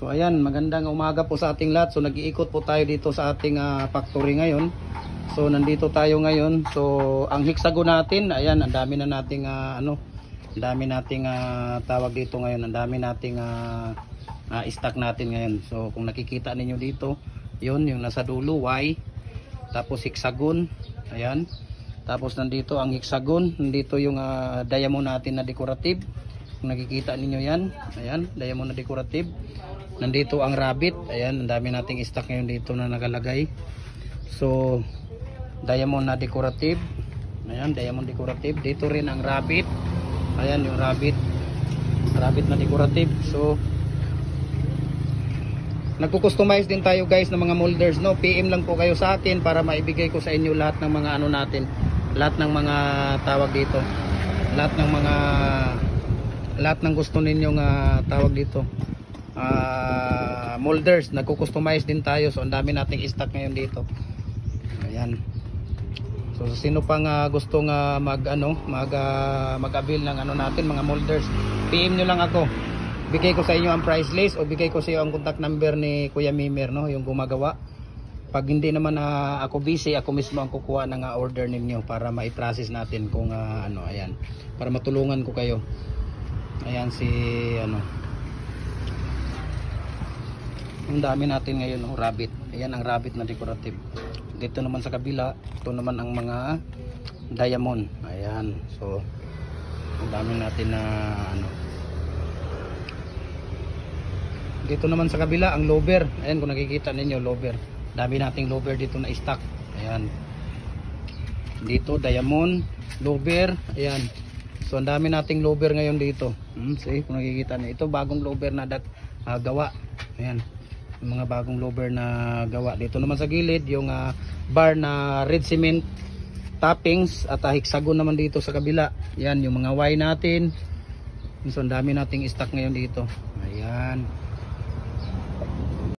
So ayan, magandang umaga po sa ating lahat. So nag-iikot po tayo dito sa ating factory ngayon. So nandito tayo ngayon. So ang hexagon natin, ayan, ang dami na nating ang dami nating tawag dito ngayon. Ang dami nating stock natin ngayon. So kung nakikita ninyo dito, 'yun yung nasa dulo Y. Tapos hexagon, ayan. Tapos nandito ang hexagon, nandito yung diamond natin na decorative. Kung nakikita ninyo 'yan, ayan, diamond na decorative. Nandito ang rabbit, ayan, ang dami nating stock ngayon dito na nakalagay. So diamond na decorative, ayan, diamond decorative. Dito rin ang rabbit, ayan yung rabbit na decorative. So nagko-customize din tayo guys ng mga molders, no? PM lang po kayo sa akin para maibigay ko sa inyo lahat ng mga natin, lahat ng mga tawag dito, lahat ng gusto ninyong tawag dito, molders. Nagko-customize din tayo. So ang dami nating stock ngayon dito, ayan. So sino pang gustong mag-avail ng natin, mga molders, PM nyo lang ako. Bigay ko sa inyo ang price list o bigay ko sa iyo ang contact number ni Kuya Mimer, no, yung gumagawa. Pag hindi naman ako busy, ako mismo ang kukuha ng order ninyo para ma-process natin kung ayan, para matulungan ko kayo. Ayan si ang dami natin ngayon, no, rabbit. Ayan ang rabbit na decorative. Dito naman sa kabila, ito naman ang mga diamond. Ayan. So ang dami natin na dito naman sa kabila ang lover. Ayan, kung nakikita ninyo, lover. Dami nating lover dito na stock. Ayan. Dito diamond, lover, ayan. So ang dami nating lover ngayon dito. See, kung nakikita niyo, ito bagong lover na gawa. Ayan. Yung mga bagong lover na gawa. Dito naman sa gilid yung bar na red cement toppings at hexagon naman dito sa kabila. Ayan yung mga Y natin. So ang dami nating stock ngayon dito. Ayan.